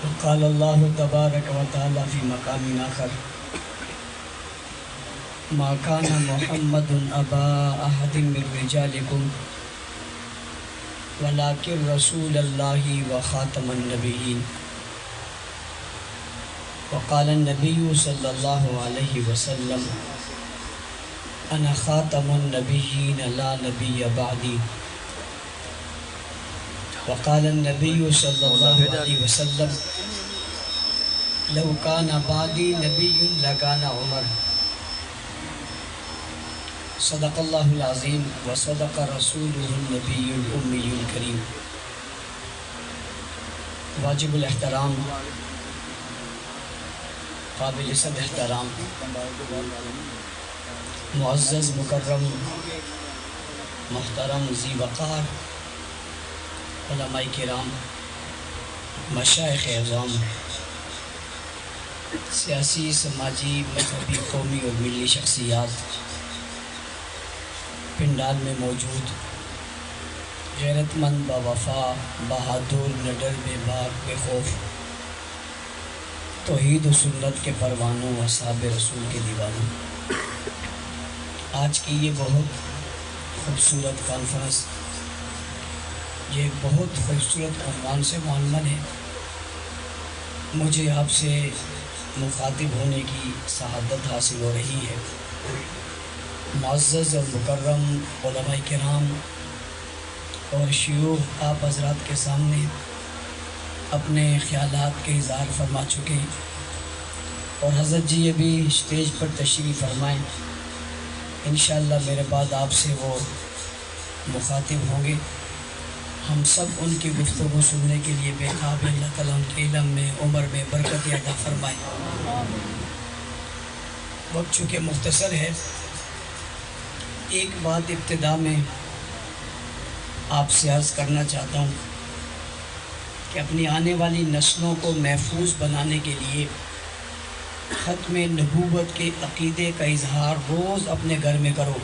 قال اللہ تبارک و تعالی فی مقام آخر ما کان محمد ابا احد من رجالکم ولکن رسول اللہ و خاتم النبیین وقال النبی صلی اللہ علیہ وسلم انا خاتم النبیین لا نبی بعدی وقال النبی صلی اللہ علیہ وسلم لو کان بعدی نبی لکان عمر صدق اللہ العظیم وصدق رسولہ النبی الامی الکریم۔ واجب الاحترام، قابل صد احترام، معزز مکرم محترم ذی وقار علماء کرام، مشائخ اعظام، سیاسی سماجی مذہبی قومی اور ملی شخصیات، پنڈال میں موجود غیرت مند با وفا بہادر نڈر بے باک بے خوف توحید و سنت کے پروانوں اصحاب رسول کے دیوانوں، آج کی یہ بہت خوبصورت کانفرنس یہ ایک بہت خوبصورت عنوان سے معلوم ہے۔ مجھے آپ سے مخاطب ہونے کی سعادت حاصل ہو رہی ہے۔ معزز اور مکرم علماء کرام اور شیوخ آپ حضرات کے سامنے اپنے خیالات کے اظہار فرما چکے، اور حضرت جی یہ بھی اسٹیج پر تشریف فرمائیں۔ انشاءاللہ میرے بعد آپ سے وہ مخاطب ہوں گے۔ ہم سب ان کی گفتگو سننے کے لیے بے خواب ہیں۔ اللہ تعالیٰ ان کے علم میں عمر میں برکت عطا فرمائے۔ وقت چونکہ مختصر ہے، ایک بات ابتدا میں آپ سے عرض کرنا چاہتا ہوں کہ اپنی آنے والی نسلوں کو محفوظ بنانے کے لیے ختم نبوت کے عقیدے کا اظہار روز اپنے گھر میں کرو۔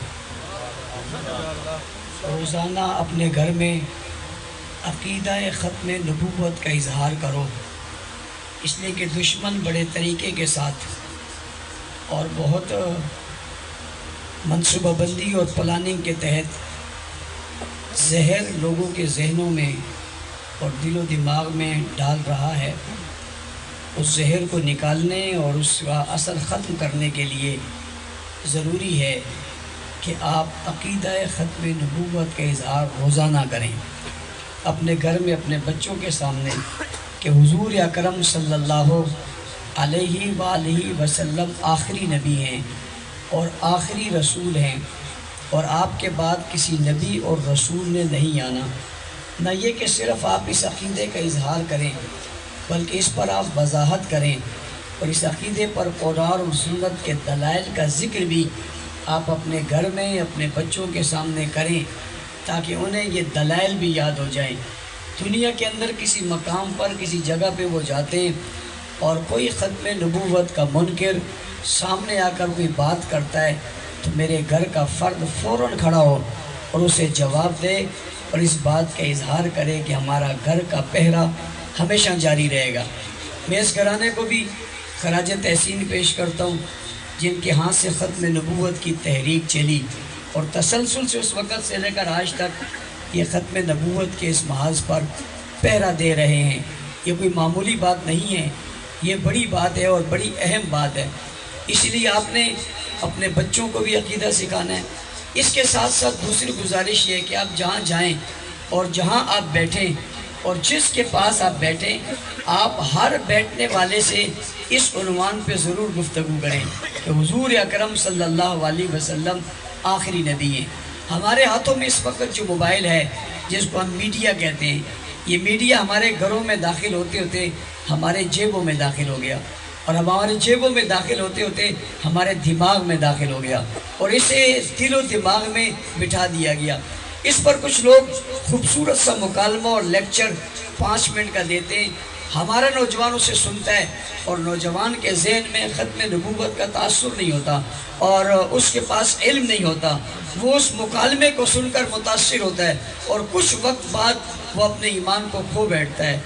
روزانہ اپنے گھر میں عقیدہ ختم نبوت کا اظہار کرو، اس لیے کہ دشمن بڑے طریقے کے ساتھ اور بہت منصوبہ بندی اور پلاننگ کے تحت زہر لوگوں کے ذہنوں میں اور دل و دماغ میں ڈال رہا ہے۔ اس زہر کو نکالنے اور اس کا اثر ختم کرنے کے لیے ضروری ہے کہ آپ عقیدہ ختم نبوت کا اظہار روزانہ کریں اپنے گھر میں اپنے بچوں کے سامنے، کہ حضور اکرم صلی اللہ علیہ وآلہ وسلم آخری نبی ہیں اور آخری رسول ہیں، اور آپ کے بعد کسی نبی اور رسول نے نہیں آنا۔ نہ یہ کہ صرف آپ اس عقیدے کا اظہار کریں بلکہ اس پر آپ وضاحت کریں، اور اس عقیدے پر قرآن اور سنت کے دلائل کا ذکر بھی آپ اپنے گھر میں اپنے بچوں کے سامنے کریں، تاکہ انہیں یہ دلائل بھی یاد ہو جائیں۔ دنیا کے اندر کسی مقام پر کسی جگہ پہ وہ جاتے ہیں اور کوئی ختم نبوت کا منکر سامنے آ کر کوئی بات کرتا ہے تو میرے گھر کا فرد فوراً کھڑا ہو اور اسے جواب دے اور اس بات کا اظہار کرے کہ ہمارا گھر کا پہرا ہمیشہ جاری رہے گا۔ میں اس گھرانے کو بھی خراج تحسین پیش کرتا ہوں جن کے ہاتھ سے ختم نبوت کی تحریک چلی، اور تسلسل سے اس وقت سے لے کر آج تک یہ ختم نبوت کے اس محاذ پر پہرا دے رہے ہیں۔ یہ کوئی معمولی بات نہیں ہے، یہ بڑی بات ہے اور بڑی اہم بات ہے۔ اس لیے آپ نے اپنے بچوں کو بھی عقیدہ سکھانا ہے۔ اس کے ساتھ ساتھ دوسری گزارش یہ ہے کہ آپ جہاں جائیں اور جہاں آپ بیٹھیں اور جس کے پاس آپ بیٹھیں، آپ ہر بیٹھنے والے سے اس عنوان پہ ضرور گفتگو کریں کہ حضور اکرم صلی اللہ علیہ وسلم آخری نبی ہیں۔ ہمارے ہاتھوں میں اس وقت جو موبائل ہے جس کو ہم میڈیا کہتے ہیں، یہ میڈیا ہمارے گھروں میں داخل ہوتے ہوتے ہمارے جیبوں میں داخل ہو گیا، اور ہمارے جیبوں میں داخل ہوتے ہوتے ہمارے دماغ میں داخل ہو گیا، اور اسے دل و دماغ میں بٹھا دیا گیا۔ اس پر کچھ لوگ خوبصورت سا مکالمہ اور لیکچر 5 منٹ کا دیتے ہیں، ہمارا نوجوان اسے سنتا ہے اور نوجوان کے ذہن میں ختم نبوت کا تاثر نہیں ہوتا اور اس کے پاس علم نہیں ہوتا، وہ اس مکالمے کو سن کر متاثر ہوتا ہے اور کچھ وقت بعد وہ اپنے ایمان کو کھو بیٹھتا ہے۔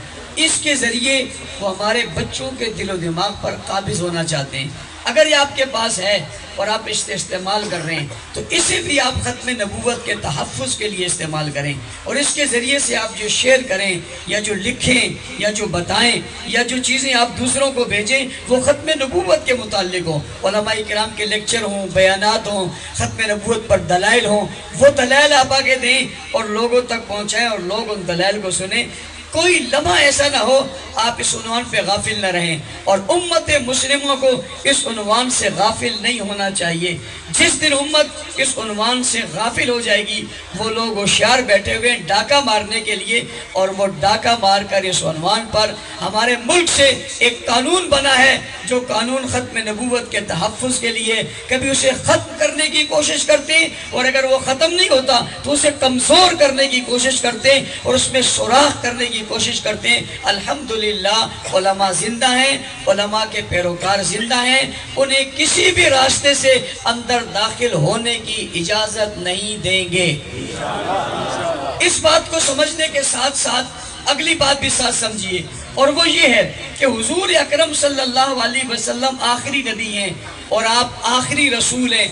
اس کے ذریعے وہ ہمارے بچوں کے دل و دماغ پر قابض ہونا چاہتے ہیں۔ اگر یہ آپ کے پاس ہے اور آپ اس سے استعمال کر رہے ہیں تو اسے بھی آپ ختم نبوت کے تحفظ کے لیے استعمال کریں، اور اس کے ذریعے سے آپ جو شیئر کریں یا جو لکھیں یا جو بتائیں یا جو چیزیں آپ دوسروں کو بھیجیں وہ ختم نبوت کے متعلق ہوں، علماء کرام کے لیکچر ہوں، بیانات ہوں، ختم نبوت پر دلائل ہوں، وہ دلائل آپ آگے دیں اور لوگوں تک پہنچائیں اور لوگ ان دلائل کو سنیں۔ کوئی لمحہ ایسا نہ ہو آپ اس عنوان پہ غافل نہ رہیں، اور امت مسلموں کو اس عنوان سے غافل نہیں ہونا چاہیے۔ جس دن امت اس عنوان سے غافل ہو جائے گی وہ لوگ ہوشیار بیٹھے ہوئے ہیں ڈاکہ مارنے کے لیے، اور وہ ڈاکہ مار کر اس عنوان پر ہمارے ملک سے ایک قانون بنا ہے جو قانون ختم نبوت کے تحفظ کے لیے، کبھی اسے ختم کرنے کی کوشش کرتے ہیں، اور اگر وہ ختم نہیں ہوتا تو اسے کمزور کرنے کی کوشش کرتے ہیں اور اس میں سوراخ کرنے کی کوشش کرتے ہیں۔ الحمدللہ علماء زندہ ہیں، علماء کے پیروکار زندہ ہیں، انہیں کسی بھی راستے سے اندر داخل ہونے کی اجازت نہیں دیں گے۔ اس بات کو سمجھنے کے ساتھ ساتھ اگلی بات بھی ساتھ سمجھیے، اور وہ یہ ہے کہ حضور اکرم صلی اللہ علیہ وسلم آخری نبی ہیں اور آپ آخری رسول ہیں۔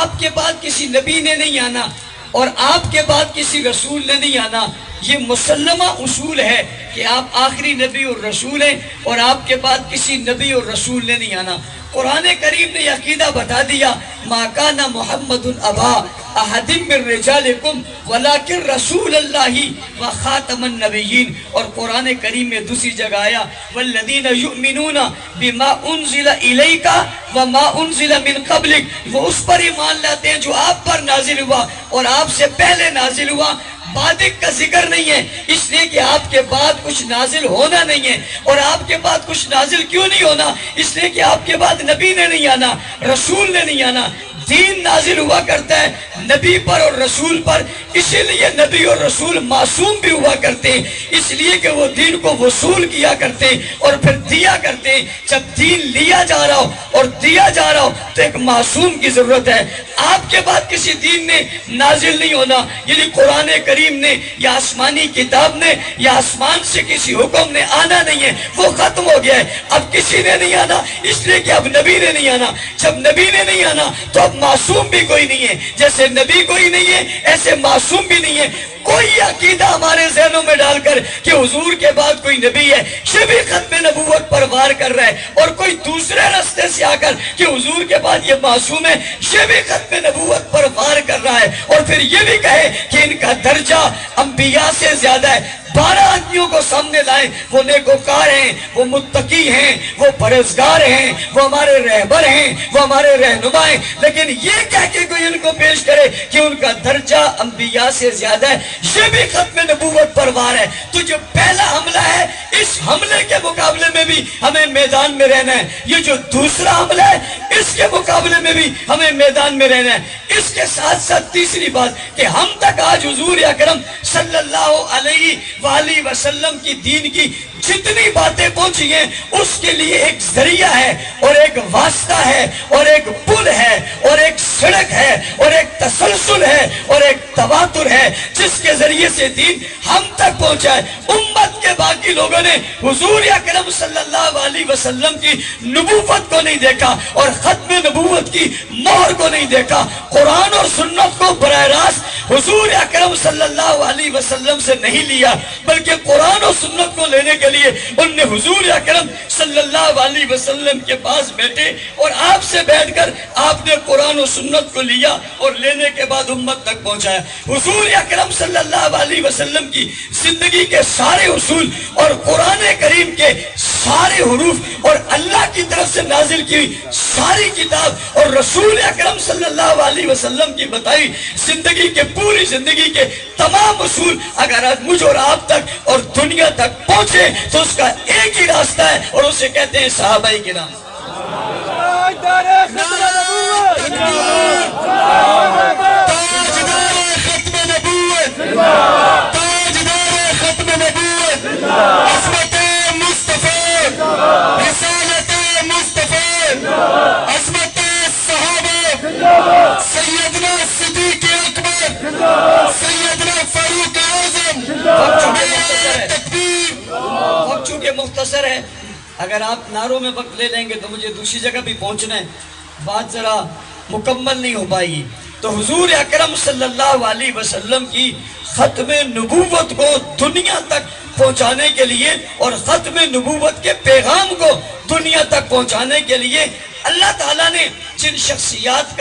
آپ کے بعد کسی نبی نے نہیں آنا اور آپ کے بعد کسی رسول نے نہیں آنا، یہ مسلمہ اصول ہے کہ آپ آخری نبی اور رسول ہیں اور آپ کے بعد کسی نبی اور رسول نے نہیں آنا۔ قرآن کریم نے یہ عقیدہ بتا دیا، ما کان محمد ابا احد من رجالکم ولکن رسول اللہ وخاتم النبیین، اور قرآن کریم میں دوسری جگہ آیا والذین یؤمنون بما انزل الیک وما انزل من قبلک، وہ اس پر ایمان لاتے ہیں جو آپ پر نازل ہوا اور آپ سے پہلے نازل ہوا۔ بعدک کا ذکر نہیں ہے اس لیے کہ آپ کے بعد کچھ نازل ہونا نہیں ہے، اور آپ کے بعد کچھ نازل کیوں نہیں ہونا؟ اس لیے کہ آپ کے بعد نبی نے نہیں آنا، رسول نے نہیں آنا۔ دین نازل ہوا کرتا ہے نبی پر اور رسول پر، اسی لیے نبی اور رسول معصوم بھی ہوا کرتے ہیں، اس لیے کہ وہ دین کو وصول کیا کرتے ہیں اور پھر دیا کرتے ہیں۔ جب دین لیا جا رہا ہو اور دیا جا رہا ہو تو ایک معصوم کی ضرورت ہے۔ آپ کے بعد کسی دین نے نازل نہیں ہونا، یعنی قرآن کریم نے یا آسمانی کتاب نے یا آسمان سے کسی حکم نے آنا نہیں ہے، وہ ختم ہو گیا ہے۔ اب کسی نے نہیں آنا اس لیے کہ اب نبی نے نہیں آنا، جب نبی نے نہیں آنا تو اب معصوم بھی کوئی نہیں ہے، جیسے نبی کوئی نہیں ہے ایسے معصوم بھی نہیں ہے۔ کوئی عقیدہ ہمارے ذہنوں میں ڈال کر کہ حضور کے بعد کوئی نبی ہے یہ بھی ختم نبوت پر وار کر رہا ہے، اور کوئی دوسرے راستے سے آ کر کہ حضور کے بعد یہ معصوم ہے یہ بھی ختم نبوت پر وار کر رہا ہے، اور پھر یہ بھی کہے کہ ان کا درجہ انبیاء سے زیادہ ہے۔ 12 آدمیوں کو سامنے لائیں، وہ نیکوکار ہیں، وہ متقی ہیں، وہ پرہیزگار ہیں، وہ ہمارے رہبر ہیں، وہ ہمارے رہنما ہیں، لیکن یہ کہہ کے کوئی ان کو پیش کرے کہ ان کا درجہ انبیاء سے زیادہ ہے، یہ بھی ختم نبوت پر وار ہے۔ تو جو پہلا حملہ ہے اس حملے کے مقابلے میں بھی ہمیں میدان میں رہنا ہے، یہ جو دوسرا حملہ ہے اس کے مقابلے میں بھی ہمیں میدان میں رہنا ہے۔ اس کے ساتھ ساتھ تیسری بات کہ ہم تک آج حضور اکرم صلی اللہ علیہ وآلہ وسلم کی دین کی جتنی باتیں پہنچی ہیں اس کے لیے ایک ذریعہ ہے اور ایک واسطہ ہے اور ایک پل ہے اور ایک سڑک ہے اور ایک تسلسل ہے اور ایک تواتر ہے جس کے ذریعے سے دین ہم تک پہنچا ہے۔ امت کے باقی لوگوں نے حضور اکرم صلی اللہ علیہ وسلم کی نبوت کو نہیں دیکھا اور ختم نبوت کی مہر کو نہیں دیکھا۔ قرآن اور سنت کو براہ راست حضور اکرم صلی اللہ علیہ وسلم سے نہیں لیا، بلکہ قرآن اور سنت کو لینے کے لیے ان نے حضور اکرم صلی اللہ علیہ وسلم کے پاس بیٹھے اور آپ سے بیٹھ کر آپ نے قرآن و سنت کو لیا اور لینے کے بعد امت تک پہنچایا۔ حضور اکرم صلی اللہ علیہ وسلم کی زندگی کے سارے اصول اور قرآن کریم کے سارے حروف اور اللہ کی طرف سے نازل کی ساری کتاب اور رسول اکرم صلی اللہ علیہ وسلم کی بتائی زندگی کے پوری زندگی کے تمام اصول اگر آج مجھ اور آپ تک اور دنیا تک پہنچے تو اس کا ایک ہی راستہ ہے اور اسے کہتے ہیں صحابہ کرام۔ سیدنا صدیق اکبر، سیدنا فاروق اعظم، تکبیر اگر آپ نعروں میں وقت لے لیں گے تو مجھے دوسری جگہ بھی پہنچنا ہے، بات ذرا مکمل نہیں ہو پائے گی۔ تو حضور اکرم صلی اللہ علیہ وسلم کی ختم نبوت کو دنیا تک پہنچانے کے لیے اور ختم نبوت کے پیغام کو دنیا تک پہنچانے کے لیے اللہ تعالیٰ نے جن شخصیات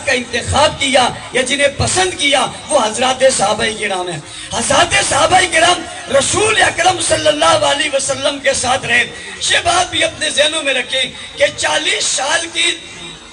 کا انتخاب کیا یا جنہیں پسند کیا وہ حضرات صحابہ کرام ہیں۔ حضرات صحابہ کرام رسول اکرم صلی اللہ علیہ وسلم کے ساتھ رہے۔ یہ بات بھی اپنے ذہنوں میں رکھیں کہ 40 سال کی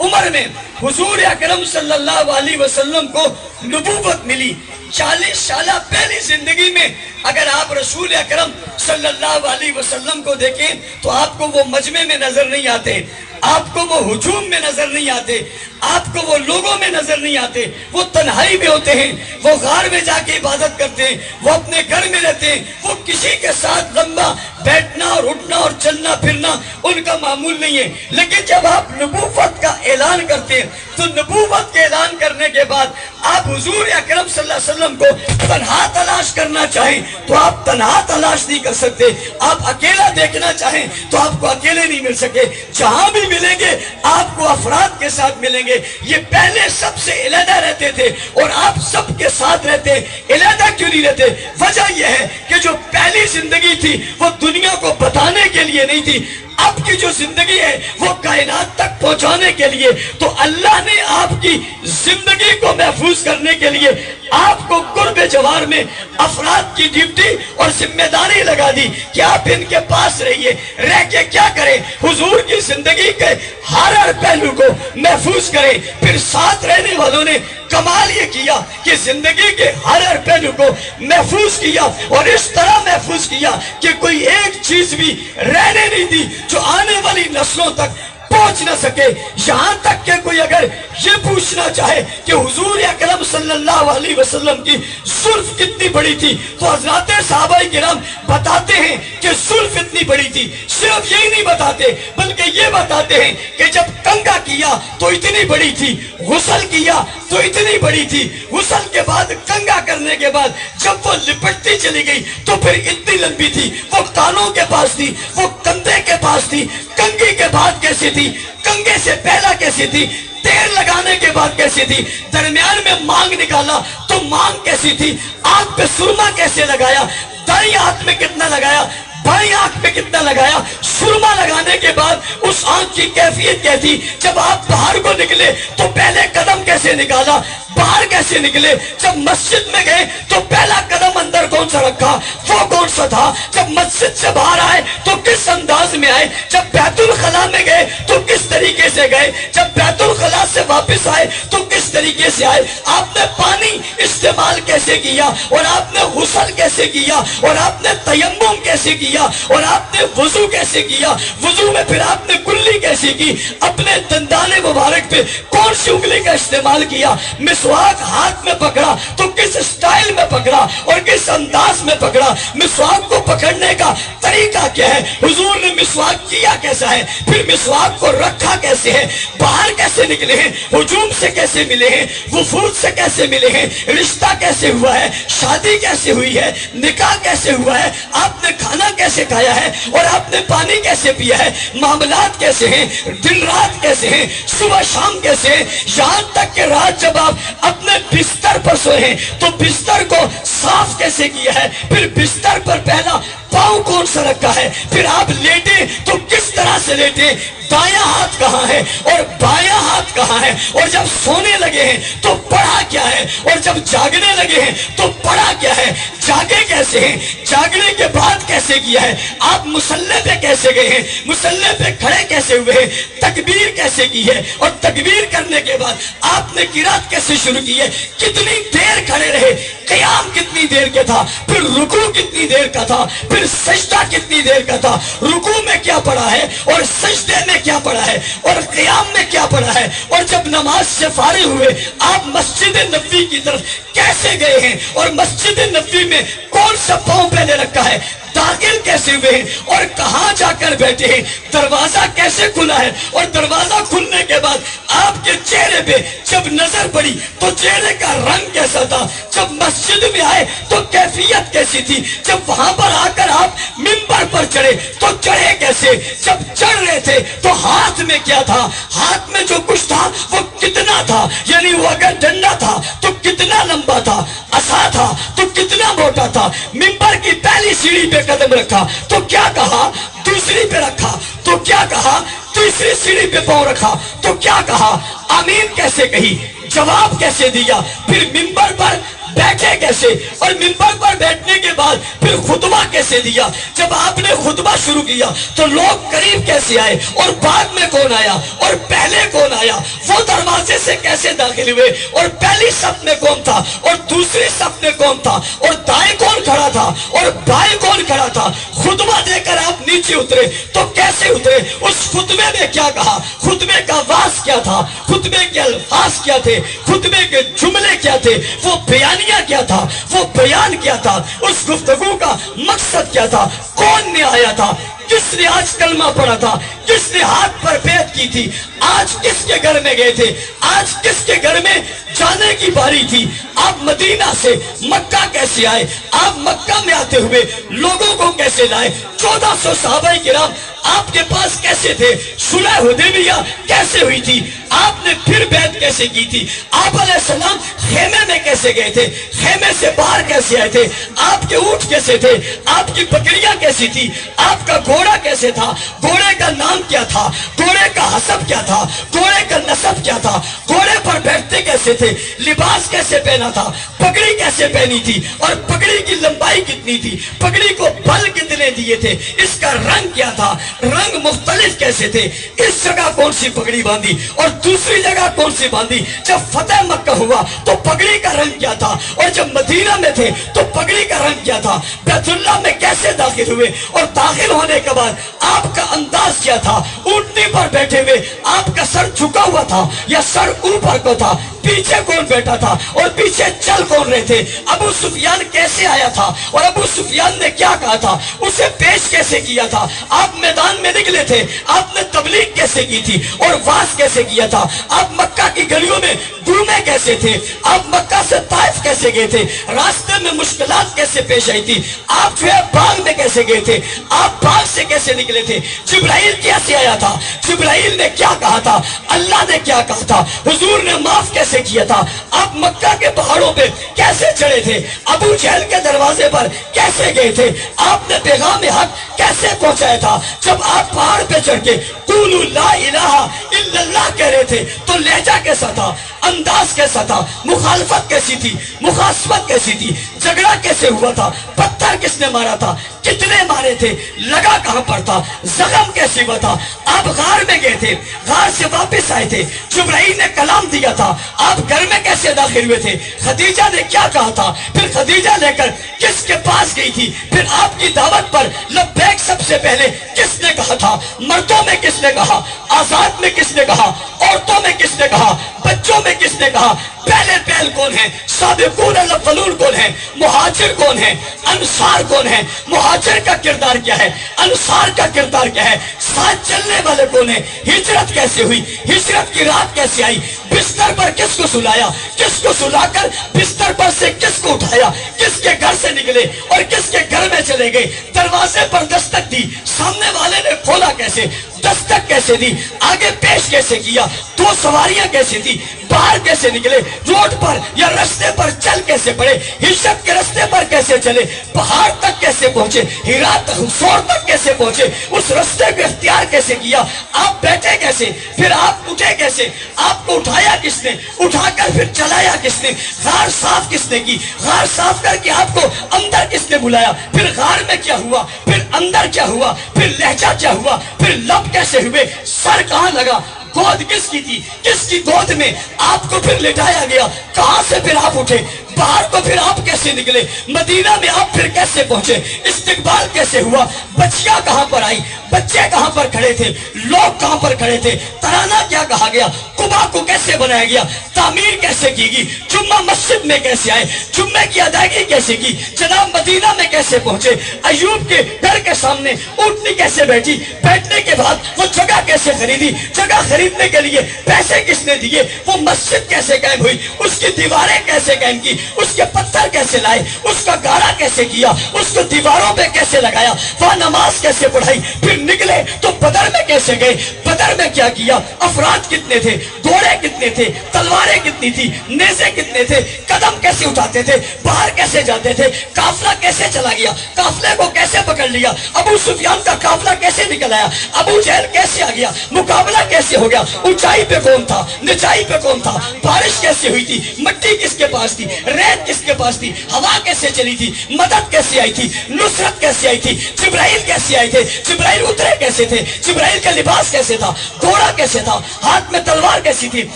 عمر میں حضور اکرم صلی اللہ علیہ وسلم کو نبوت ملی۔ 40 سالہ پہلی زندگی میں اگر آپ رسول اکرم صلی اللہ علیہ وسلم کو دیکھیں تو آپ کو وہ مجمع میں نظر نہیں آتے، آپ کو وہ ہجوم میں نظر نہیں آتے، آپ کو وہ لوگوں میں نظر نہیں آتے، وہ تنہائی میں ہوتے ہیں، وہ غار میں جا کے عبادت کرتے ہیں، وہ اپنے گھر میں رہتے ہیں، وہ کسی کے ساتھ لمبا بیٹھنا اور اٹھنا اور چلنا پھرنا ان کا معمول نہیں ہے۔ لیکن جب آپ نبوت کا اعلان کرتے ہیں تو نبوت کے اعلان کرنے کے بعد آپ حضور اکرم صلی اللہ علیہ وسلم کو تنہا تلاش کرنا چاہیں تو آپ تنہا تلاش نہیں کر سکتے، آپ اکیلا دیکھنا چاہیں تو آپ کو اکیلے نہیں مل سکے، جہاں بھی ملیں گے آپ کو افراد کے ساتھ ملیں گے۔ یہ پہلے سب سے علیحدہ رہتے تھے اور آپ سب کے ساتھ رہتے، علیحدہ کیوں نہیں رہتے؟ وجہ یہ ہے کہ جو پہلی زندگی تھی وہ دنیا کو بتانے کے لیے نہیں تھی، اب کی جو زندگی ہے وہ کائنات تک پہنچانے کے لیے۔ تو اللہ نے آپ کی زندگی کو محفوظ کرنے کے لیے آپ کو قرب جوار میں افراد کی ڈیوٹی اور ذمہ داری لگا دی کہ آپ ان کے پاس رہیے، رہ کے کیا کریں؟ حضور کی زندگی کے ہر پہلو کو محفوظ کریں۔ پھر ساتھ رہنے والوں نے کمال یہ کیا کہ زندگی کے ہر پہلو کو محفوظ کیا اور اس طرح محفوظ کیا کہ کوئی ایک چیز بھی رہنے نہیں دی جو آنے والی نسلوں تک پہنچ نہ سکے۔ یہاں تک کہ کوئی اگر یہ پوچھنا چاہے کہ حضور اکرم صلی اللہ علیہ وسلم کی زلف کتنی بڑی تھی تو حضرات صحابہ کرام بتاتے ہیں کہ زلف اتنی بڑی تھی۔ صرف یہی نہیں بتاتے بلکہ یہ بتاتے ہیں کہ جب کنگھا کیا تو اتنی بڑی تھی، غسل کیا تو اتنی بڑی تھی، غسل کے بعد کنگھا کرنے کے بعد جب وہ لپٹتی چلی گئی تو پھر اتنی لمبی تھی، وہ کانوں کے پاس تھی، وہ کندھے کے پاس تھی۔ کنگھی کے بعد کیسی تھی؟ کنگھے سے پہلا کیسی تھی؟ تیل لگانے کے بعد کیسی تھی؟ درمیان میں مانگ نکالا تو مانگ کیسی تھی؟ آنکھ پہ سرما کیسے لگایا؟ دائیں آنکھ میں کتنا لگایا؟ بائیں آنکھ پہ کتنا لگایا؟ سرما لگانے کے بعد اس آنکھ کی کیفیت کیا تھی؟ جب آپ باہر کو نکلے تو پہلے قدم کیسے نکالا؟ باہر کیسے نکلے؟ جب مسجد میں گئے تو پہلا قدم اندر کون سا رکھا؟ وہ کون سا تھا؟ جب مسجد سے باہر آئے تو کس انداز میں آئے؟ جب بیت الخلا میں گئے تو کس طریقے سے گئے؟ جب بیت الخلا سے واپس آئے تو کس طریقے سے آئے؟ آپ نے پانی استعمال کیسے کیا اور آپ نے غسل کیسے کیا اور آپ نے تیمم کیسے کیا اور آپ نے وضو کیسے کیا؟ وضو میں پھر آپ نے کلی کیسے کی؟ اپنے دندان مبارک پہ کون سی انگلی کا استعمال کیا؟ مسواک ہاتھ میں پکڑا تو کس اسٹائل میں پکڑا اور کس انداز میں پکڑا؟ مسواک کو پکڑنے کا طریقہ کیا ہے؟ حضور نے مسواک کیا کیسا ہے؟ پھر مسواک کو رکھا کیسے ہے؟ باہر کیسے نکلے ہیں؟ ہجوم سے کیسے ملے ہیں؟ وفود سے کیسے ملے ہیں؟ رشتہ کیسے ہوا ہے؟ شادی کیسے ہوئی ہے؟ نکاح کیسے ہوا ہے؟ آپ نے کھانا کیسے کھایا ہے اور آپ نے پانی کیسے پیا ہے؟ معاملات کیسے ہیں؟ دن رات کیسے ہیں؟ صبح شام کیسے ہیں؟ یہاں تک کہ رات جب آپ اپنے بستر پر سوئے ہیں تو بستر کو صاف کیسے کیا ہے؟ پھر بستر پر پہلا پاؤں کون سا رکھا ہے؟ پھر آپ لیٹے تو کس طرح سے لیٹے؟ دایاں ہاتھ کہاں ہے اور بایاں ہاتھ کہاں ہے؟ اور جب سونے لگے ہیں تو پڑھا کیا ہے اور جب جاگنے لگے ہیں تو پڑھا کیا ہے؟ جاگے کیسے ہیں؟ جاگنے کے بعد کیسے کیا ہے؟ آپ مصلی پہ کیسے گئے ہیں؟ مصلی پہ کھڑے کیسے ہوئے ہیں؟ تکبیر کیسے کی ہے اور تکبیر کرنے کے بعد آپ نے قرات کیسے شروع کی ہے؟ کتنی دیر کھڑے رہے؟ قیام کتنی دیر کا تھا؟ پھر رکوع کتنی دیر کا تھا؟ پھر سجدہ کتنی دیر کا تھا؟ رکوع میں کیا پڑھا ہے اور سجدے میں کیا پڑھا ہے اور قیام میں کیا پڑھا ہے؟ اور جب نماز سے فارغ ہوئے آپ مسجد نبوی کی طرف کیسے گئے ہیں اور مسجد نبوی میں کون سا پاؤں پہلے رکھا ہے؟ داخل کیسے ہوئے ہیں اور کہاں جا کر بیٹھے ہیں؟ دروازہ کیسے کھلا ہے اور دروازہ کھلنے کے بعد آپ کے چہرے پہ جب نظر پڑی تو چہرے کا رنگ کیسا تھا؟ جب مسجد میں آئے تو کیفیت کیسی تھی؟ جب وہاں پر آ کر آپ منبر پر چڑھے تو چڑھے کیسے؟ جب چڑھ رہے تھے تو ہاتھ میں کیا تھا؟ ہاتھ میں جو کچھ تھا وہ کتنا تھا؟ یعنی وہ اگر ڈنڈا تھا تو کتنا لمبا تھا، عصا تھا تو کتنا موٹا تھا؟ منبر کی پہلی سیڑھی پہ قدم رکھا تو کیا کہا؟ دوسری پہ رکھا تو کیا کہا؟ تیسری سیڑھی پہ پاؤں رکھا تو کیا کہا؟ آمین کیسے کہی؟ جواب کیسے دیا؟ پھر منبر پر بیٹھے کیسے؟ اور منبر پر بیٹھنے کے بعد پھر خطبہ کیسے دیا؟ جب آپ نے خطبہ شروع کیا تو لوگ قریب کیسے آئے؟ اور بعد میں کون آیا؟ اور پہلے کون آیا؟ وہ دروازے سے کیسے داخل ہوئے؟ اور پہلی صف میں کون تھا؟ اور دوسری صف میں کون تھا؟ اور دائیں کون کھڑا تھا؟ اور بائیں کون کھڑا تھا؟ خطبہ دے کر آپ نیچے اترے تو کیسے اترے؟ اس خطبے میں کیا کہا؟ خطبے کا واز کیا تھا؟ خطبے کے الفاظ کیا تھے؟ خطبے کے جملے کیا تھے؟ وہ بیانیہ کیا تھا؟ وہ بیان کیا تھا؟ اس گفتگو کا مقصد کیا تھا؟ کون نے آیا تھا؟ کس نے آج کلمہ پڑھا تھا؟ کس نے ہاتھ پر بیعت کی تھی؟ آج کس کے گھر میں گئے تھے؟ آج کس کے گھر میں جانے کی باری تھی؟ آپ مدینہ سے مکہ کیسے آئے؟ آپ مکہ میں آتے ہوئے لوگوں کو کیسے لائے؟ 1400 صحابہ کرام آپ کے پاس کیسے تھے؟ صلح حدیبیہ کیسے ہوئی تھی؟ آپ نے پھر بیعت کیسے کی تھی؟ آپ علیہ السلام خیمے میں کیسے گئے تھے؟ خیمے سے باہر کیسے آئے تھے؟ آپ کے اونٹ کیسے تھے؟ آپ کی بکریاں کیسی تھی؟ آپ کا گھوڑا کیسے تھا؟ گھوڑے کا نام کیا تھا؟ گھوڑے کا حسب کیا تھا؟ گھوڑے کا نسب کیا تھا؟ گھوڑے پر بیٹھتے کیسے تھے؟ لباس کیسے پہنا تھا؟ پگڑی کیسے پہنی تھی؟ اور پگڑی کی لمبائی کتنی تھی؟ پگڑی کو بل کتنے دیے تھے؟ اس کا رنگ کیا تھا؟ رنگ مختلف کیسے تھے؟ اس جگہ کون سی پگڑی باندھی اور دوسری جگہ کون سی باندھی؟ جب فتح مکہ ہوا تو پگڑی کا رنگ کیا تھا؟ اور جب مدینہ میں تھے تو پگڑی کا رنگ کیا تھا؟ بیت اللہ میں کیسے داخل ہوئے؟ اور داخل ہونے کے بعد آپ کا انداز کیا تھا؟ اونٹنی پر بیٹھے ہوئے آپ کا سر جھکا ہوا تھا یا سر اوپر کو تھا؟ پیچھے کون بیٹھا تھا اور پیچھے چل کون رہے تھے؟ ابو سفیان کیسے آیا تھا اور ابو سفیان نے کیا کہا تھا؟ اسے پیش کیسے کیا تھا؟ آپ میدان میں نکلے تھے، آپ نے تبلیغ کیسے کی تھی اور واز کیسے کیا تھا؟ آپ مکہ کی گلیوں میں گھومے کیسے تھے؟ آپ مکہ سے طائف کیسے گئے تھے؟ راستے میں مشکلات کیسے پیش آئی تھی؟ آپ جو ہے باغ میں کیسے گئے تھے؟ آپ باغ سے کیسے نکلے تھے؟ جبرائیل کیسے آیا تھا؟ جبرائیل نے کیا کہا تھا؟ اللہ نے کیا کہا تھا؟ حضور نے معاف کیسے کیا تھا؟ آپ مکہ کے پہاڑوں پہ کیسے چڑھے تھے؟ ابو جہل کے دروازے پر کیسے گئے تھے؟ آپ نے پیغام حق کیسے پہنچایا تھا؟ جب آپ پہاڑ پہ چڑھ کے قولوا لا الہ الا اللہ کہہ رہے تھے تو لہجہ کیسا تھا؟ انداز کیسا تھا؟ مخالفت کیسی تھی؟ مخاصمت کیسی تھی؟ جھگڑا کیسے ہوا تھا؟ پتھر کس نے مارا تھا؟ کتنے مارے تھے؟ لگا کہاں پر تھا؟ زخم کیسے ہوا تھا؟ آپ غار میں گئے تھے، غار سے واپس آئے تھے، جبرائیل نے کلام دیا تھا، آپ گھر میں کیسے داخل ہوئے تھے؟ خدیجہ نے کیا کہا تھا؟ پھر خدیجہ لے کر کس کے پاس گئی تھی؟ پھر آپ کی دعوت پر لبیک سب سے پہلے کس نے کہا تھا؟ مردوں میں کس نے کہا؟ آزاد میں کس نے کہا؟ عورتوں میں کس نے کہا؟ بچوں میں کس نے کہا؟ پہلے پہل کون ہیں؟ سابقون الاولون کون ہیں؟ مہاجر کون ہیں؟ انصار کون ہیں؟ مہاجر کا کردار کیا ہے؟ انصار کا کردار کیا ہے؟ ساتھ چلنے والے کون ہیں؟ ہجرت کیسے ہوئی؟ ہجرت کی رات کیسے آئی؟ بستر پر کس کو سلایا؟ کس کو سلا کر بستر پر سے کس کو اٹھایا؟ کس کے گھر سے نکلے اور کس کے گھر میں چلے گئے؟ دروازے پر دستک دی، سامنے والے نے کھولا کیسے؟ دستک کیسے دی؟ آگے پیش کیسے کیا؟ دو سواریاں کیسے دی؟ باہر کیسے نکلے؟ روڈ پر یا رستے پر چل کیسے پڑے؟ ہجرت کے رستے پر کیسے چلے؟ پہاڑ تک کیسے پہنچے؟ ہیرا تک، سور تک کیسے پہنچے؟ اس رستے کو اختیار کیسے کیا؟ آپ بیٹھے کیسے؟ پھر آپ اٹھے کیسے؟ آپ کو اٹھایا کس نے؟ اٹھا کر پھر چلایا کس نے؟ غار صاف کس نے کی؟ غار صاف کر کے آپ کو اندر کس نے بلایا؟ پھر غار میں کیا ہوا؟ پھر اندر کیا ہوا؟ پھر لہجہ کیا ہوا؟ پھر لب کیسے ہوئے؟ سر کہاں لگا؟ گود کس کی تھی؟ کس کی گود میں آپ کو پھر لٹایا گیا؟ کہاں سے پھر آپ اٹھے؟ باہر کو پھر آپ کیسے نکلے؟ مدینہ میں آپ پھر کیسے پہنچے؟ استقبال کیسے ہوا؟ بچیاں کہاں پر آئی؟ بچے کہاں پر کھڑے تھے؟ لوگ کہاں پر کھڑے تھے؟ ترانہ کیا کہا گیا؟ قبا کو کیسے بنایا گیا؟ تعمیر کیسے کی گئی؟ جمعہ مسجد میں کیسے آئے؟ جمعے کی ادائیگی کیسے کی؟ جناب مدینہ میں کیسے پہنچے؟ ایوب کے گھر کے سامنے اونٹنی کیسے بیٹھی؟ بیٹھنے کے بعد وہ جگہ کیسے خریدی؟ جگہ خریدنے کے لیے پیسے کس نے دیے؟ وہ مسجد کیسے قائم ہوئی؟ اس کی دیواریں کیسے قائم کی؟ اس کے پتھر کیسے لائے؟ اس کا گاڑا کیسے کیا؟ اس کو دیواروں پہ کیسے لگایا؟ وہاں نماز کیسے پڑھائی؟ پھر نکلے تو بدر میں کیسے گئے؟ بدر میں کیا کیا؟ افراد کتنے تھے؟ گھوڑے کتنے تھے؟ تلواریں کتنی تھی؟ نیزے کتنے تھے؟ قدم کیسے اٹھاتے تھے؟ باہر کیسے جاتے تھے؟ قافلہ کیسے چلا گیا؟ قافلے کو کیسے پکڑ لیا؟ ابو سفیان کا قافلہ کیسے نکل آیا؟ ابو جہل کیسے آ گیا؟ مقابلہ کیسے ہو گیا؟ اونچائی پہ کون تھا؟ نچائی پہ کون تھا؟ بارش کیسے ہوئی تھی؟ مٹی کس کے پاس تھی؟ ریت کس کے پاس تھی؟ ہوا کیسے چلی تھی؟ مدد کیسے آئی تھی؟ نصرت کیسے آئی تھی؟ جبرائیل کیسے آئے تھے؟ جبرائیل اترے کیسے تھے؟ جبرائیل کا لباس کیسے تھا؟ گھوڑا کیسے تھا؟ ہاتھ میں تلوار کیسی تھی؟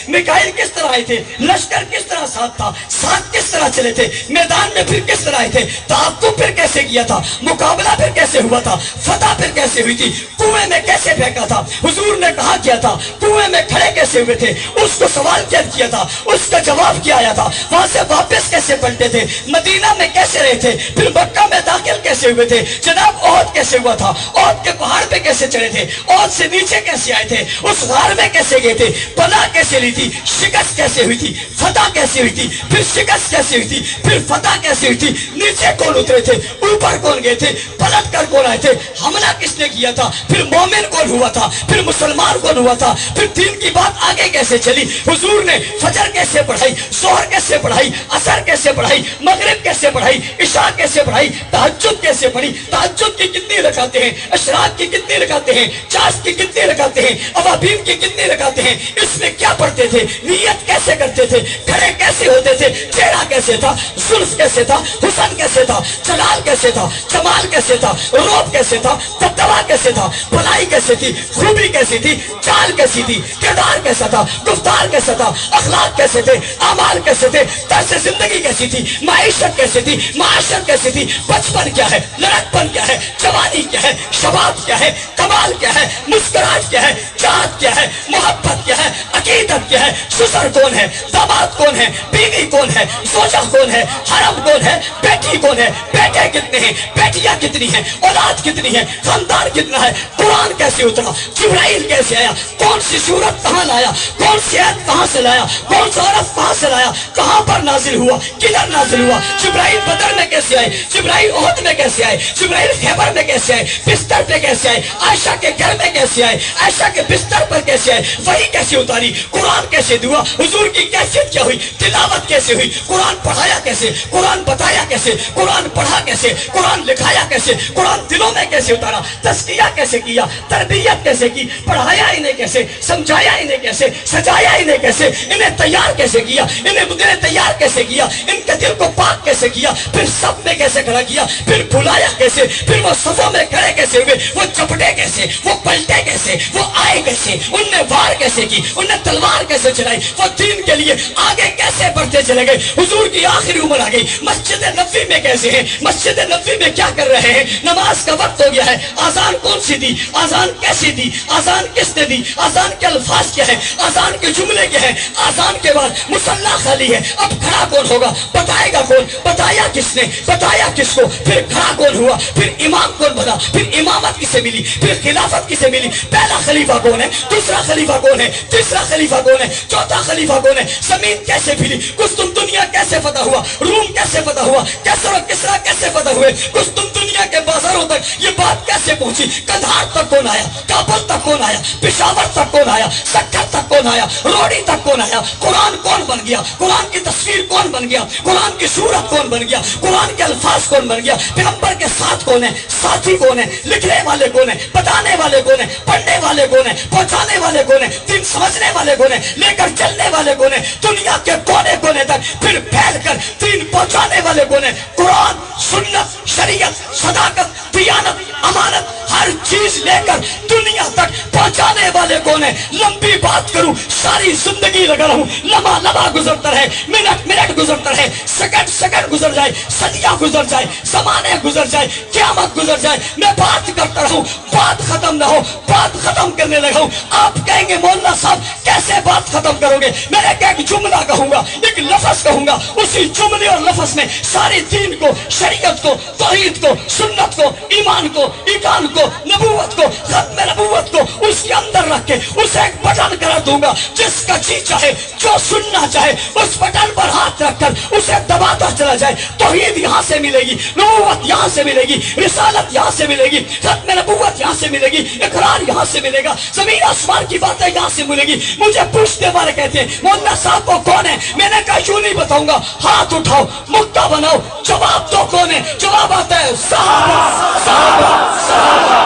میکائیل کس طرح آئے تھے؟ لشکر کس طرح ساتھ تھا؟ ساتھ کس طرح چلے تھے؟ میدان میں پھر کس طرح آئے تھے؟ تعاقب پھر کیسے کیا تھا؟ مقابلہ پھر کیسے ہوا تھا؟ فتح پھر کیسے ہوئی تھی؟ کنویں میں کیسے پھینکا تھا؟ حضور نے کہا کیا تھا؟ کنویں میں کھڑے کیسے ہوئے تھے؟ اس کو سوال کیا تھا؟ اس کا جواب کیا آیا تھا؟ وہاں سے واپس کیسے پلٹے تھے؟ مدینہ میں کیسے رہے تھے؟ پھر مکہ میں داخل کیسے ہوئے تھے؟ جناب احد کیسے ہوا تھا؟ احد کے پہاڑ پہ کیسے چڑھے تھے؟ احد سے نیچے کیسے آئے تھے؟ اس غار میں کیسے گئے تھے؟ پناہ کیسے لی تھی؟ شکست کیسے ہوئی تھی؟ فتح کیسے ہوئی تھی؟ پھر شکست کیسے ہوئی تھی؟ پھر فتح کیسے ہوئی تھی؟ نیچے کون اترے تھے؟ اوپر کون گئے تھے؟ پلٹ کر کون آئے تھے؟ حملہ کس نے کیا تھا؟ پھر مومن کون ہوا تھا؟ پھر مسلمان کون ہوا تھا؟ پھر دین کی بات آگے کیسے چلی؟ حضور نے فجر کیسے پڑھائی؟ ظہر کیسے پڑھائی؟ عصر کیسے پڑھائی؟ مغرب کیسے پڑھائی؟ عشاء کیسے پڑھائی؟ تہجد کیسے پڑھی؟ تہجد کی کتنی رکعتیں ہیں؟ اشراق کی کتنی رکعتیں ہیں؟ چاش کی کتنی رکعتیں ہیں؟ اوابین کی کتنی رکعتیں ہیں؟ اس میں کیا پڑھتے تھے؟ نیت کیسے کرتے تھے؟ کھڑے کیسے ہوتے تھے؟ چہرہ کیسے تھا؟ زلف کیسے تھا؟ حسن کیسے تھا؟ جلال کیسے تھا؟ جمال کیسے تھا؟ روب کیسے تھا؟ تقویٰ کیسے تھا؟ بھلائی کیسے تھی؟ خوبی کیسی تھی؟ چال کیسی تھی؟ کردار کیسا تھا؟ گفتار کیسا تھا؟ اخلاق کیسے تھے؟ اعمال کیسے تھے؟ طرز زندگی کیسی تھی؟ معیشت کیسی تھی؟ معاشرت کیسی تھی؟ بچپن کیا ہے؟ لڑکپن کیا ہے؟ جوانی کیا ہے؟ شباب کیا ہے؟ کمال کیا ہے؟ مسکراہٹ کیا ہے؟ چاہت کیا ہے؟ محبت کیا ہے؟ عقیدت کیا ہے؟ سسر کون ہے؟ داماد کون ہے؟ بیوی کون ہے؟ زوجہ کون ہے؟ حرم کون ہے؟ بیٹی کون ہے؟ بیٹے کتنے ہیں؟ بیٹیاں کتنی ہیں؟ اولاد کتنی ہے؟ خاندان کتنا ہے؟ قرآن کیسے اترا؟ جبرائیل کیسے آیا؟ کون سی صورت کہاں لایا؟ کون سی آیت کہاں سے لایا؟ کون سا عرف کہاں سے لایا؟ کہاں پر نازل ہوا؟ کدھر نازل ہوا؟ جبرائیل بدر میں کیسے آئے؟ جبرائیل احد میں کیسے آئے؟ جبرائیل خیبر میں کیسے آئے؟ بستر پہ کیسے آئے؟ عائشہ کے گھر میں کیسے آئے؟ عائشہ کے بستر پر کیسے آئے؟ وحی کیسے اتاری؟ قرآن کیسے دعا؟ حضور کی کیفیت کیا ہوئی؟ تلاوت کیسے ہوئی؟ قرآن پڑھایا کیسے؟ قرآن بتایا کیسے؟ قرآن پڑھا کیسے؟ قرآن لکھایا کیسے؟ قرآن دلوں میں کیسے اتارا؟ تزکیہ کیسے کیا؟ تربیت کیسے کی؟ پڑھایا انہیں کیسے؟ سمجھایا انہیں کیسے؟ سجایا انہیں کیسے؟ انہیں تیار کیسے کیا؟ انہیں تیار کیسے کیا؟ ان کے دل کو پاک کیسے کیا؟ پھر سب میں کیسے کھڑا کیا؟ پھر بھلایا کیسے؟ پھر وہ صفوں میں کھڑے کیسے ہوئے؟ وہ چپٹے کیسے؟ وہ پلٹے کیسے؟ وہ آئے کیسے؟ ان نے وار کیسے کی؟ ان نے تلوار کیسے چلائی؟ وہ دین کے لیے آگے کیسے بڑھتے چلے گئے؟ حضور کی آخری عمر آ گئی، مسجد نبوی میں کیسے ہیں؟ مسجد نبوی میں کیا کر رہے ہیں؟ نماز کا وقت ہو گیا ہے، آذان کون سی دی؟ آذان کیسی دی؟ آذان کس نے دی؟ آذان کے الفاظ کیا ہے؟ آذان کے جملے کیا ہے؟ آذان کے بعد مصلی خالی ہے، اب کھڑا کون ہوگا؟ بتائے گا کون؟ بتایا کس نے؟ بتایا کس کو؟ پھر کھڑا کون ہوا؟ پھر امام کون بنا؟ پھر امامت کسے ملی؟ پھر خلافت کسے ملی؟ پہلا خلیفہ کون ہے؟ دوسرا خلیفہ کون ہے؟ تیسرا خلیفہ کون ہے؟ چوتھا خلیفہ کون ہے؟ زمین کیسے پھیلی؟ قسطن دنیا کیسے فتح ہوا؟ روم کیسے فتح ہوا؟ کیسر و کسرا کیسے فتح ہوئے؟ قسطن دنیا کے بازاروں تک یہ بات کیسے پہنچی؟ قندھار تک کون آیا؟ کابل تک کون آیا؟ پشاور تک کون آیا؟ سکر تک کون آیا؟ روڑی تک کون آیا؟ قرآن کون بن گیا؟ قرآن کی تصویر کون بن گیا؟ قرآن کی صورت کون بن گیا؟ قرآن کے الفاظ کون بن گیا؟ پیغمبر کے ساتھ کون ہے؟ ساتھی کون ہے؟ لکھنے والے کون ہے؟ بتانے والے کون ہے؟ پڑھنے والے کون ہے؟ پہنچانے والے کون ہے؟ دین سمجھنے والے والے کون ہیں؟ لے کر چلنے والے کون ہیں؟ دنیا کے کونے کونے تک پھر پھیل کر دین پہنچانے والے کون ہیں؟ قرآن، سنت، شریعت، صداقت، دیانت، امانت، ہر چیز لے کر دنیا تک پہنچانے والے کون ہیں؟ لمبی بات کروں، ساری زندگی لگا رہوں، لمحہ لمحہ گزرتا رہے، منٹ منٹ گزرتا رہے، سیکنڈ سیکنڈ گزر جائے، صدیاں گزر جائے، زمانے گزر جائے، قیامت گزر جائے، میں بات کرتا رہوں، بات ختم نہ ہو، بات ختم کرنے لگا ہوں۔ آپ کہیں گے مولانا صاحب کیسے بات ختم کرو گے؟ میں ایک جملہ کہوں گا، ایک لفظ کہوں گا، اسی جملے اور لفظ میں ساری دین کو، شریعت کو، توحید کو، سنت کو، ایمان کو، ایمان کو، نبوت کو، ختم نبوت کو اس کے اندر رکھ کے اسے ایک بٹن کرا دوں گا۔ جس کا جی چاہے، جو سننا چاہے، اس بٹن پر ہاتھ رکھ کر اسے دباتا چلا جائے۔ توحید یہاں سے ملے گی، نبوت یہاں سے ملے گی، رسالت یہاں سے ملے گی، ختم نبوت یہاں سے ملے گی، اقرار یہاں سے ملے گا، زمین آسمان کی باتیں یہاں سے ملے گی۔ مجھے پوچھنے والے کہتے ہیں مولانا صاحب کو کون ہے؟ میں نے کہا یوں نہیں بتاؤں گا، ہاتھ اٹھاؤ، مکہ بناؤ، جواب دو کون ہے؟ جواب آتا ہے صحابہ، صحابہ، صحابہ،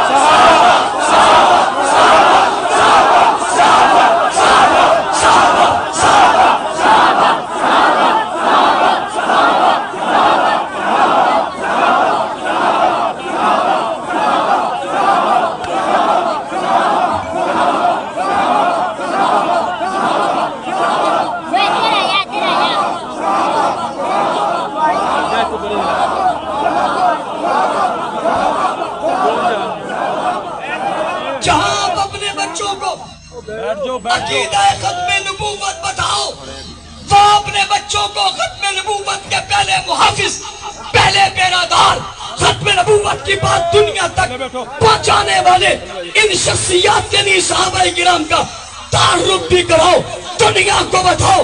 صحابہ، صحابہ، صحابہ، صحابہ، صحابہ، صحابہ، صحابہ، عقیدہ ختم نبوت بتاؤ، وہ اپنے بچوں کو ختم نبوت کے پہلے محافظ، پہلے پیرادار، ختم نبوت کی بات دنیا تک پہنچانے والے ان شخصیات کے لیے صحابہ کرام کا تعارف بھی کراؤ، دنیا کو بتاؤ۔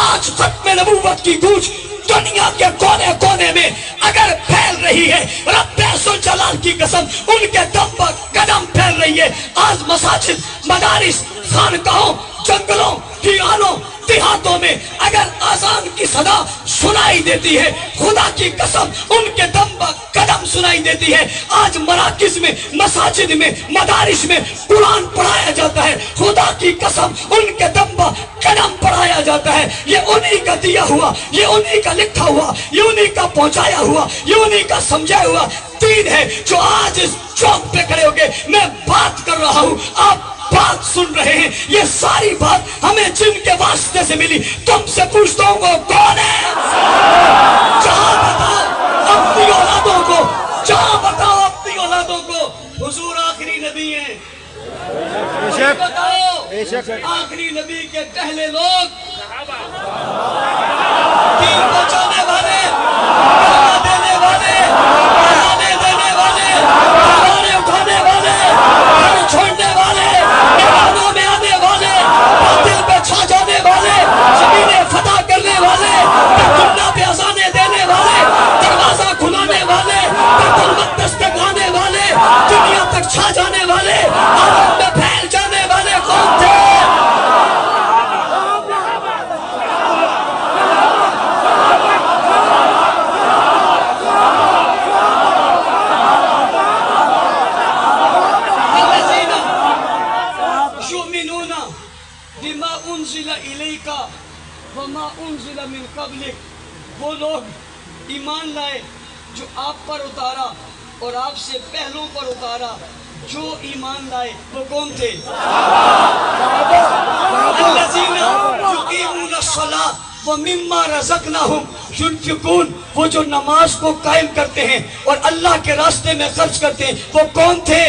آج ختم نبوت کی گونج دنیا کے کونے کونے میں اگر پھیل رہی ہے، رب عز و جلال کی قسم ان کے دم پر قدم پھیل رہی ہے۔ آج مساجد، مدارس، خانقاہوں، جنگلوں، دیوانوں، دیہاتوں میں اگر آذان کی صدا سنائی دیتی ہے، خدا کی قسم ان کے دم پر قدم سنائی دیتی ہے۔ آج مراکز میں، مساجد میں، مدارس میں قرآن پڑھایا جاتا ہے، خدا کی قسم ان کے دم پر قدم پڑھایا جاتا ہے۔ یہ انہی کا دیا ہوا، یہ انہی کا لکھا ہوا، یہ انہی کا پہنچایا ہوا، یہ انہی کا سمجھایا ہوا دین ہے جو آج اس چوک پہ کھڑے ہو کے میں بات کر رہا ہوں، آپ بات سن رہے ہیں۔ یہ ساری بات ہمیں جن کے واسطے سے ملی، تم سے پوچھتا ہوں وہ کون ہے؟ جہاں بتاؤ اپنی اولادوں کو، جہاں بتاؤ اپنی اولادوں کو حضور آخری نبی ہیں۔ بتاؤ آخری نبی کے پہلے لوگ دین پہنچانے والے، کلمہ دینے والے، اذانیں دینے والے، قرآن اٹھانے والے، گھر چھوڑنے والے، میدانوں میں آنے والے، باطل پہ چھا جانے والے، زمینیں فتح کرنے والے، بیت اللہ پہ اذانیں دینے والے، دروازہ کھلانے والے، بیت المقدس پہ گانے والے، دنیا تک چھا جانے والے، عالم میں پھیل جانے والے کون تھے؟ بما انزل الیک وما انزل من قبلک، وہ لوگ ایمان لائے جو آپ پر اتارا اور آپ سے پہلوں پر اتارا۔ جو ایمان لائے وہ کون تھے؟ الذین یقیمون الصلاۃ ومما رزقناہم ينفقون، وہ جو نماز کو قائم کرتے ہیں اور اللہ کے راستے میں خرچ کرتے ہیں، وہ کون تھے؟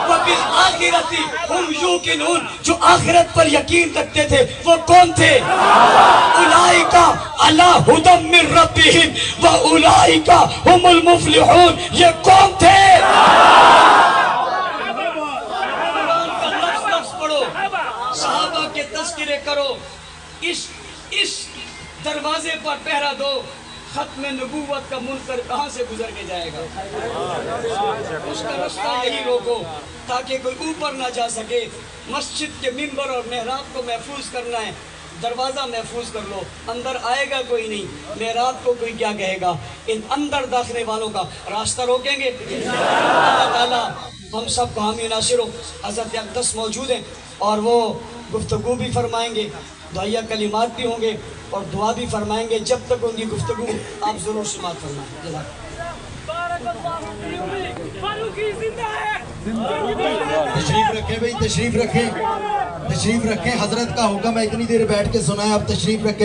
وبالآخرۃ ہم یوقنون، جو آخرت پر یقین رکھتے تھے، وہ کون تھے؟ اولئک علی ھدی من ربہم واولئک ھم المفلحون، یہ کون تھے؟ قرآن کا لفظ لفظ پڑھو، صحابہ کے تذکرے کرو، اس دروازے پر پہرا دو، ختم نبوت کا منکر کہاں سے گزر کے جائے گا؟ اس کا رستہ یہی روکو تاکہ کوئی اوپر نہ جا سکے۔ مسجد کے منبر اور محراب کو محفوظ کرنا ہے، دروازہ محفوظ کر لو، اندر آئے گا کوئی نہیں، محراب کو کوئی کیا کہے گا؟ ان اندر داخلے والوں کا راستہ روکیں گے؟ اللہ تعالیٰ ہم سب کو حامی ناصر ہو۔ حضرت اقدس موجود ہیں، اور وہ گفتگو بھی فرمائیں گے، دعائیہ کلمات بھی ہوں گے اور دعا بھی فرمائیں گے. جب تک ان کی گفتگو آپ ضرور سماعت فرمائیں. جزاک تشریف رکھیں بھائی، تشریف رکھیں، تشریف رکھیں. حضرت کا حکم ہے اتنی دیر بیٹھ کے سنائیں. آپ تشریف رکھیں.